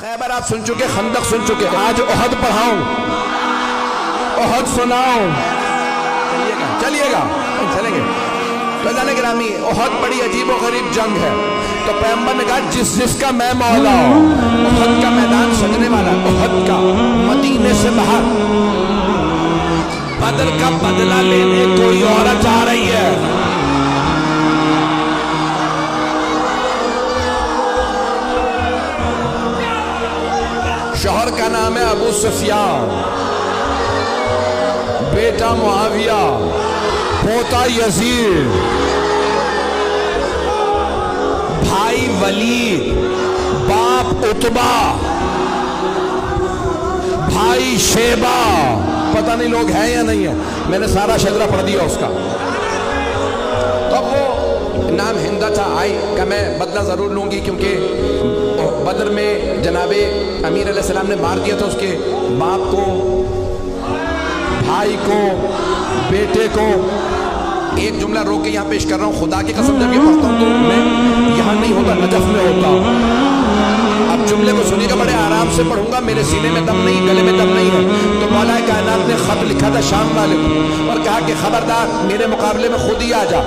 خیبر آپ سن چکے, خندق سن چکے, آج احد پڑھاؤں, احد سناؤں. چلیے گا چلیں گے. تو جانے گرامی, احد بڑی عجیب و غریب جنگ ہے. تو پیغمبر نے کہا جس جس کا میں مولا ہوں, احد کا میدان سجنے والا, احد کا مدینے سے باہر بدر کا بدلہ لینے کوئی عورت آ رہی ہے. شوہر کا نام ہے ابو سفیان, بیٹا معاویہ, پوتا یزید, بھائی ولید, باپ عتبہ, بھائی شیبہ. پتہ نہیں لوگ ہیں یا نہیں ہیں, میں نے سارا شجرہ پڑھ دیا اس کا. تو وہ نام ہندا تھا. آئی کہ میں بدلہ ضرور لوں گی, کیونکہ بدر میں جناب امیر علیہ السلام نے مار دیا تھا اس کے باپ کو, بھائی کو, بیٹے کو. ایک جملہ روک کے یہاں پیش کر رہا ہوں, خدا کی قسم جب یہ پڑھتا ہوں تو میں یہاں نہیں ہوتا, نجف میں ہوتا. اب جملے کو سنیے گا, بڑے آرام سے پڑھوں گا, میرے سینے میں دم نہیں, گلے میں دم نہیں ہے. تو مولا کائنات نے خط لکھا تھا شام والے کو اور کہا کہ خبردار میرے مقابلے میں خود ہی آ جا.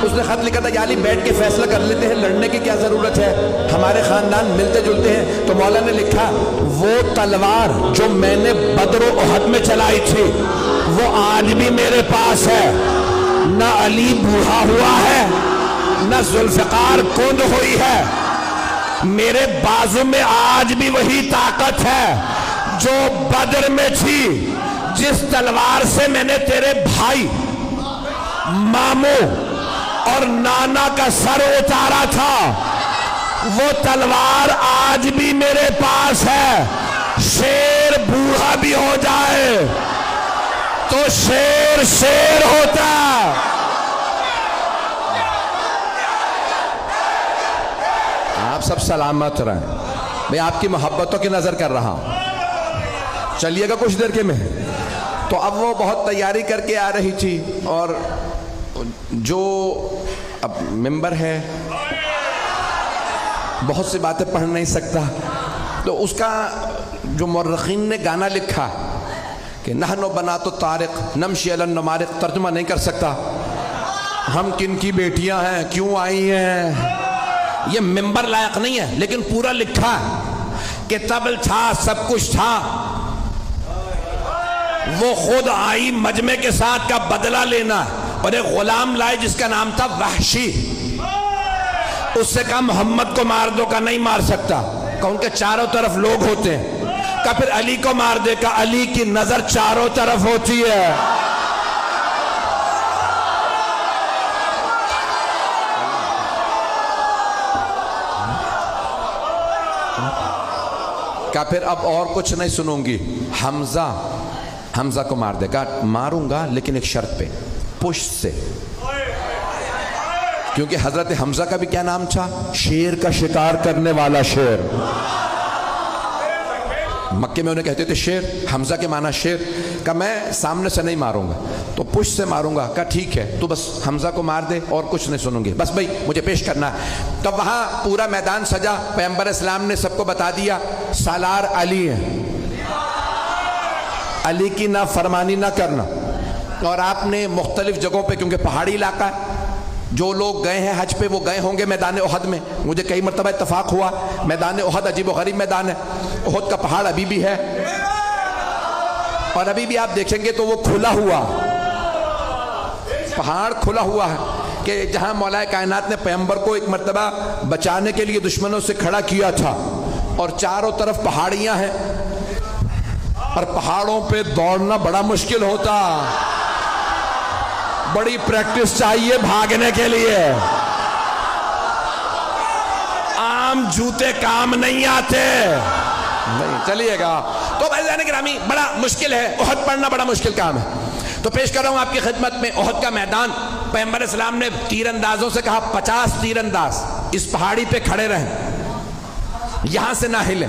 اس نے خط لکھا تھا, یا علی بیٹھ کے فیصلہ کر لیتے ہیں, لڑنے کی کیا ضرورت ہے, ہمارے خاندان ملتے جلتے ہیں. تو مولا نے لکھا وہ تلوار جو میں نے بدر و احد میں چلائی تھی وہ آج بھی میرے پاس ہے. نہ علی بوڑھا ہوا ہے, نہ ذوالفقار کند ہوئی ہے, میرے بازو میں آج بھی وہی طاقت ہے جو بدر میں تھی. جس تلوار سے میں نے تیرے بھائی, ماموں اور نانا کا سر اتارا تھا, وہ تلوار آج بھی میرے پاس ہے. شیر بوڑھا بھی ہو جائے تو شیر شیر ہوتا. آپ سب سلامت رہیں میں آپ کی محبتوں کی نظر کر رہا ہوں. چلیے گا کچھ دیر کے میں. تو اب وہ بہت تیاری کر کے آ رہی تھی, اور جو اب ممبر ہے بہت سی باتیں پڑھ نہیں سکتا, تو اس کا جو مورخین نے گانا لکھا کہ نحنو بنات الطارق نمشی علی النمارق, ترجمہ نہیں کر سکتا, ہم کن کی بیٹیاں ہیں, کیوں آئی ہیں, یہ ممبر لائق نہیں ہے. لیکن پورا لکھا کہ طبل تھا, سب کچھ تھا, وہ خود آئی مجمع کے ساتھ کا بدلہ لینا, اور ایک غلام لائے جس کا نام تھا وحشی. اس سے کہا محمد کو مار دو, کا نہیں مار سکتا, کہ ان کے چاروں طرف لوگ ہوتے ہیں. کہ پھر علی کو مار دے, کہ علی کی نظر چاروں طرف ہوتی ہے. کہ پھر اب اور کچھ نہیں سنوں گی, حمزہ کو مار دے. کہا ماروں گا لیکن ایک شرط پہ, پشت سے, کیونکہ حضرت حمزہ کا بھی کیا نام تھا, شیر کا شکار کرنے والا شیر. مکے میں انہیں کہتے تھے شیر, حمزہ کے معنی شیر. کہ میں سامنے سے نہیں ماروں گا, تو پشت سے ماروں گا. کہا ٹھیک ہے, تو بس حمزہ کو مار دے, اور کچھ نہیں سنوں گی, بس بھائی مجھے پیش کرنا ہے. تو وہاں پورا میدان سجا, پیغمبر اسلام نے سب کو بتا دیا سالار علی ہے, علی کی نافرمانی نہ کرنا. اور آپ نے مختلف جگہوں پہ, کیونکہ پہاڑی علاقہ ہے, جو لوگ گئے ہیں حج پہ وہ گئے ہوں گے میدان احد میں. مجھے کئی مرتبہ اتفاق ہوا, میدان احد عجیب و غریب میدان ہے. احد کا پہاڑ ابھی بھی ہے, اور ابھی بھی آپ دیکھیں گے تو وہ کھلا ہوا پہاڑ, کھلا ہوا ہے. کہ جہاں مولا کائنات نے پیغمبر کو ایک مرتبہ بچانے کے لیے دشمنوں سے کھڑا کیا تھا, اور چاروں طرف پہاڑیاں ہیں, اور پہاڑوں پہ دوڑنا بڑا مشکل ہوتا, بڑی پریکٹس چاہیے بھاگنے کے لیے, عام جوتے کام نہیں آتے. نہیں چلیے گا. تو بھائی گرامی بڑا مشکل ہے, احد پڑھنا بڑا مشکل کام ہے. تو پیش کر رہا ہوں آپ کی خدمت میں احد کا میدان. پیغمبر اسلام نے تیر اندازوں سے کہا 50 تیر انداز اس پہاڑی پہ کھڑے رہیں, یہاں سے نہ ہلیں.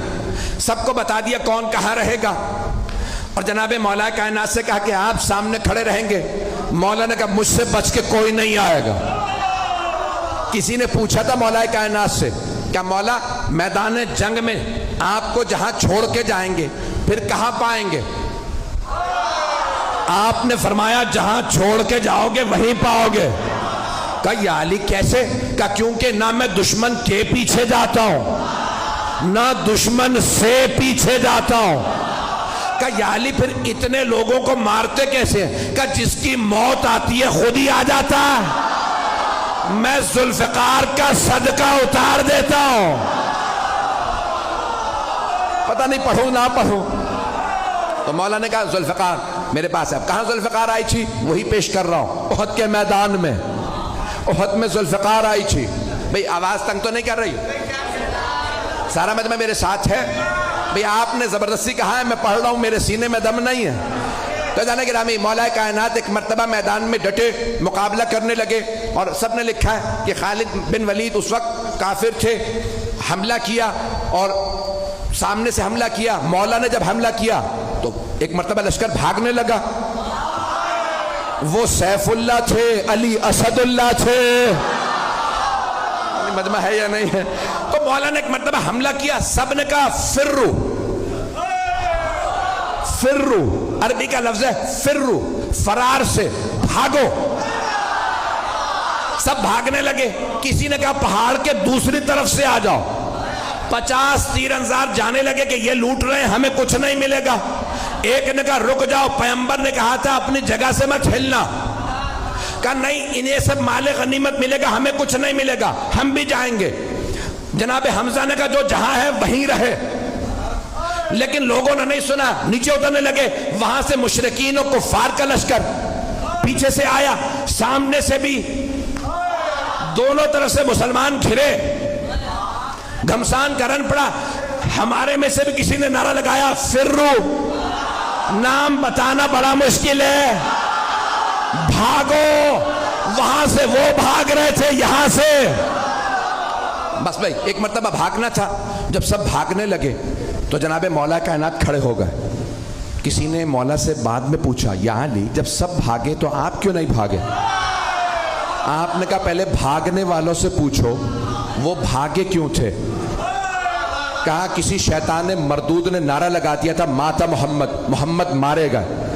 سب کو بتا دیا کون کہاں رہے گا, اور جناب مولا کائنات سے کہا کہ آپ سامنے کھڑے رہیں گے. مولا نے کہا مجھ سے بچ کے کوئی نہیں آئے گا. کسی نے پوچھا تھا مولا کائنات سے کیا مولا میدان جنگ میں آپ کو جہاں چھوڑ کے جائیں گے پھر کہاں پائیں گے؟ آپ نے فرمایا جہاں چھوڑ کے جاؤ گے وہیں پاؤ گے۔ کہا یا علی کیسے؟ کہا کیونکہ نہ میں دشمن کے پیچھے جاتا ہوں نہ دشمن سے پیچھے جاتا ہوں۔ کہا یا علی پھر اتنے لوگوں کو مارتے کیسے ہیں؟ کہا جس کی موت آتی ہے خود ہی آ جاتا ہے، میں ذوالفقار کا صدقہ اتار دیتا ہوں۔ پتہ نہیں پڑھوں نہ پڑھوں۔ تو مولا نے کہا ذوالفقار میرے پاس ہے۔ اب کہاں ذوالفقار آئی تھی؟ وہی پیش کر رہا ہوں، احد کے میدان میں۔ احد میں ذوالفقار آئی تھی۔ بھئی آواز تنگ تو نہیں کر رہی؟ سارا مجمع میرے ساتھ ہے؟ بھئی آپ نے زبردستی کہا ہے، میں پڑھ رہا ہوں، میرے سینے میں دم نہیں ہے۔ تو جانے گرامی مولا کائنات ایک مرتبہ میدان میں ڈٹے مقابلہ کرنے لگے، اور سب نے لکھا ہے کہ خالد بن ولید اس وقت کافر تھے، حملہ کیا اور سامنے سے حملہ کیا۔ مولا نے جب حملہ کیا تو ایک مرتبہ لشکر بھاگنے لگا۔ وہ سیف اللہ تھے، علی اسد اللہ تھے، مجمع ہے یا نہیں ہے؟ تو مولا نے ایک مرتبہ حملہ کیا، سب نے کہا فرو فرو، عربی کا لفظ ہے فرو، فرار سے بھاگو۔ سب بھاگنے لگے۔ کسی نے کہا پہاڑ کے دوسری طرف سے آ جاؤ۔ 50 تیر انداز جانے لگے کہ یہ لوٹ رہے ہیں، ہمیں کچھ نہیں ملے گا۔ ایک نے کہا رک جاؤ، پیغمبر نے کہا تھا اپنی جگہ سے مت ہلنا۔ کہا نہیں، انہیں سب مال غنیمت ملے گا، ہمیں کچھ نہیں ملے گا، ہم بھی جائیں گے۔ جناب حمزہ نے کہا جو جہاں ہے وہیں رہے، لیکن لوگوں نے نہیں سنا، نیچے اترنے لگے۔ وہاں سے مشرکین و کفار کا لشکر پیچھے سے آیا، سامنے سے بھی، دونوں طرف سے مسلمان گھرے، گھمسان کا رن پڑا۔ ہمارے میں سے بھی کسی نے نعرہ لگایا فرو، نام بتانا بڑا مشکل ہے، بھاگو۔ وہاں سے وہ بھاگ رہے تھے، یہاں سے بس بھائی ایک مرتبہ بھاگنا تھا۔ جب سب بھاگنے لگے تو جناب مولا کائنات کھڑے ہو گئے۔ کسی نے مولا سے بعد میں پوچھا یا علی جب سب بھاگے تو آپ کیوں نہیں بھاگے؟ آپ نے کہا پہلے بھاگنے والوں سے پوچھو وہ بھاگے کیوں تھے۔ کہا کسی شیطان مردود نے نعرہ لگا دیا تھا ماتا محمد، محمد مارے گئے۔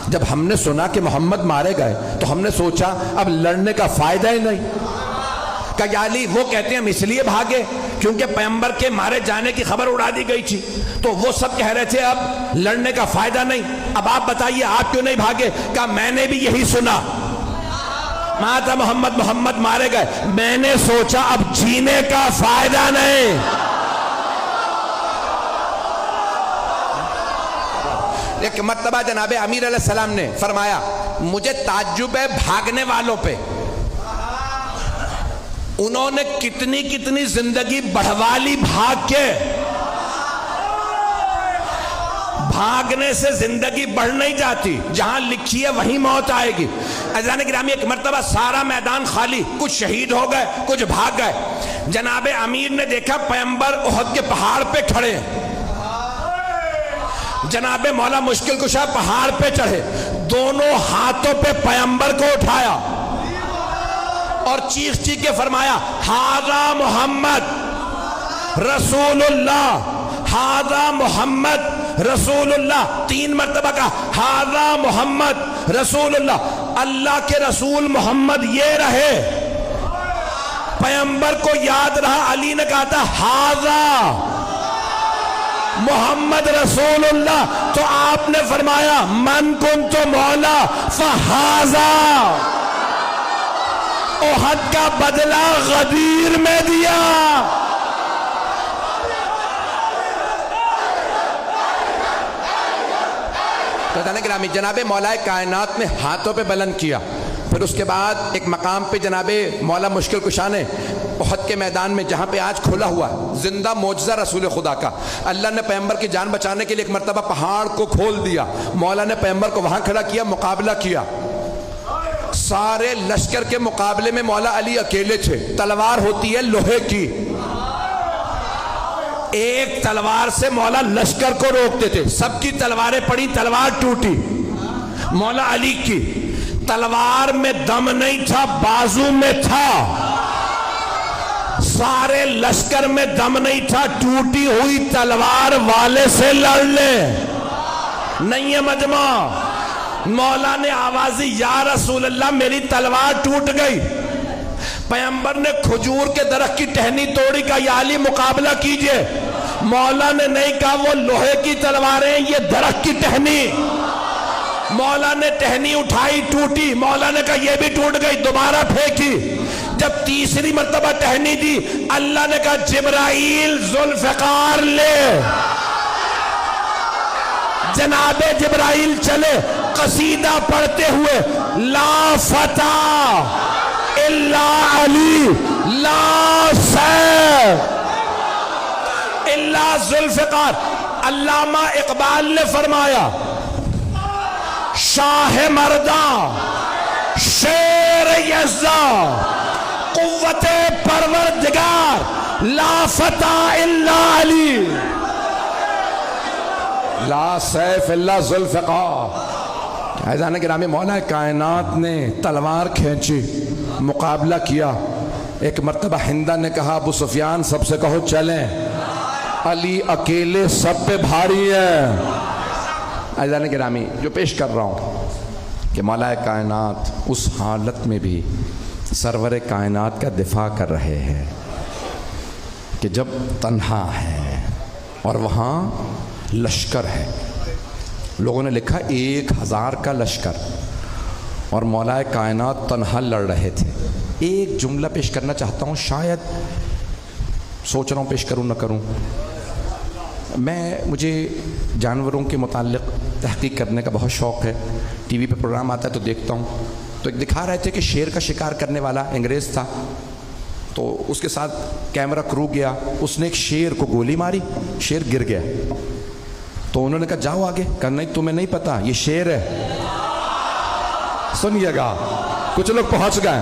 جب ہم نے سنا کہ محمد مارے گئے تو ہم نے سوچا اب لڑنے کا فائدہ ہی نہیں۔ کہا یا علی وہ کہتے ہیں ہم اس لیے بھاگے کیونکہ پیغمبر کے مارے جانے کی خبر اڑا دی گئی تھی، تو وہ سب کہہ رہے تھے اب لڑنے کا فائدہ نہیں، اب آپ بتائیے آپ کیوں نہیں بھاگے؟ کہا میں نے بھی یہی سنا، ماتا محمد، محمد مارے گئے، میں نے سوچا اب جینے کا فائدہ نہیں۔ ایک مرتبہ جناب امیر علیہ السلام نے فرمایا مجھے تعجب ہے بھاگنے والوں پہ، انہوں نے کتنی کتنی زندگی بڑھوا لی بھاگ کے۔ بھاگنے سے زندگی بڑھ نہیں جاتی، جہاں لکھی ہے وہیں موت آئے گی۔ عزیزان گرامی ایک مرتبہ سارا میدان خالی، کچھ شہید ہو گئے کچھ بھاگ گئے۔ جناب امیر نے دیکھا پیغمبر احد کے پہاڑ پہ کھڑے ہیں۔ جناب مولا مشکل کشا پہاڑ پہ چڑھے، دونوں ہاتھوں پہ پیغمبر کو اٹھایا اور چیخ چیخ کے فرمایا ہاذا محمد رسول اللہ، ہاذا محمد رسول اللہ۔ 3 مرتبہ کہا ہاذا محمد رسول اللہ، اللہ کے رسول محمد یہ رہے۔ پیغمبر کو یاد رہا، علی نے کہا تھا ہاذا محمد رسول اللہ، تو آپ نے فرمایا من کنت مولا فہذا، احد کا بدلہ غدیر میں دیا۔ تو گرامی جناب مولا کائنات نے ہاتھوں پہ بلند کیا، پھر اس کے بعد ایک مقام پہ جناب مولا مشکل کشا نے احد کے میدان میں جہاں پہ آج کھلا ہوا زندہ معجزہ رسول خدا کا، اللہ نے پیغمبر کی جان بچانے کے لیے ایک مرتبہ پہاڑ کو کھول دیا، مولا نے پیغمبر کو وہاں کھڑا کیا، مقابلہ کیا۔ سارے لشکر کے مقابلے میں مولا علی اکیلے تھے، تلوار ہوتی ہے لوہے کی، ایک تلوار سے مولا لشکر کو روکتے تھے، سب کی تلواریں پڑی، تلوار ٹوٹی، مولا علی کی تلوار میں دم نہیں تھا، بازو میں تھا، سارے لشکر میں دم نہیں تھا، ٹوٹی ہوئی تلوار والے سے لڑ لے، نہیں ہے مجمع۔ مولا نے آوازی یا رسول اللہ میری تلوار ٹوٹ گئی، پیغمبر نے کھجور کے درخت کی ٹہنی توڑی، کہا یا علی مقابلہ کیجئے، مولا نے نہیں کہا وہ لوہے کی تلواریں یہ درخت کی ٹہنی، مولا نے ٹہنی اٹھائی ٹوٹی، مولا نے کہا یہ بھی ٹوٹ گئی، دوبارہ پھینکی، جب تیسری مرتبہ ٹہنی دی اللہ نے کہا جبرائیل ذوالفقار لے، جناب جبرائیل چلے قصیدہ پڑھتے ہوئے لا فتح الا علی لا سیف الا ذوالفقار۔ علامہ اقبال نے فرمایا شاہ مرداں شیر یزداں قوت پروردگار لا فتح الا علی لا سیف الا ذوالفقار۔ عزیزان گرامی، مولا کائنات نے تلوار کھینچی، مقابلہ کیا، ایک مرتبہ ہندہ نے کہا ابو سفیان سب سے کہو چلیں، علی اکیلے سب پہ بھاری ہے۔ عزیزان گرامی، جو پیش کر رہا ہوں کہ مولا کائنات اس حالت میں بھی سرور کائنات کا دفاع کر رہے ہیں کہ جب تنہا ہے اور وہاں لشکر ہے، لوگوں نے لکھا 1000 کا لشکر اور مولا کائنات تنہا لڑ رہے تھے۔ ایک جملہ پیش کرنا چاہتا ہوں، شاید سوچ رہا ہوں پیش کروں نہ کروں۔ مجھے جانوروں کے متعلق تحقیق کرنے کا بہت شوق ہے، ٹی وی پہ پروگرام آتا ہے تو دیکھتا ہوں، تو ایک دکھا رہے تھے کہ شیر کا شکار کرنے والا انگریز تھا، تو اس کے ساتھ کیمرہ کرو گیا، اس نے ایک شیر کو گولی ماری، شیر گر گیا، تو انہوں نے کہا جاؤ آگے، کہا نہیں تمہیں نہیں پتا یہ شیر ہے۔ سنیے گا، کچھ لوگ پہنچ گئے،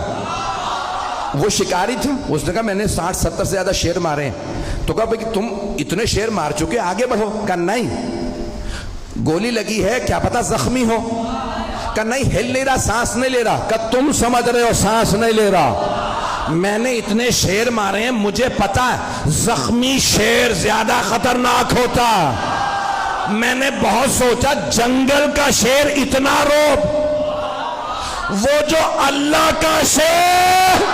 وہ شکاری تھا، اس نے کہا میں نے 60-70 سے زیادہ شیر مارے ہیں، تو کہا بھئی تم اتنے شیر مار چکے آگے بڑھو، کہا نہیں گولی لگی ہے کیا پتا زخمی ہو، کہا نہیں ہل نہیں رہا، سانس نہیں لے رہا، کہا تم سمجھ رہے ہو سانس نہیں لے رہا، میں نے اتنے شیر مارے ہیں مجھے پتا ہے زخمی شیر زیادہ خطرناک ہوتا، میں نے بہت سوچا جنگل کا شیر اتنا روب، وہ جو اللہ کا شیر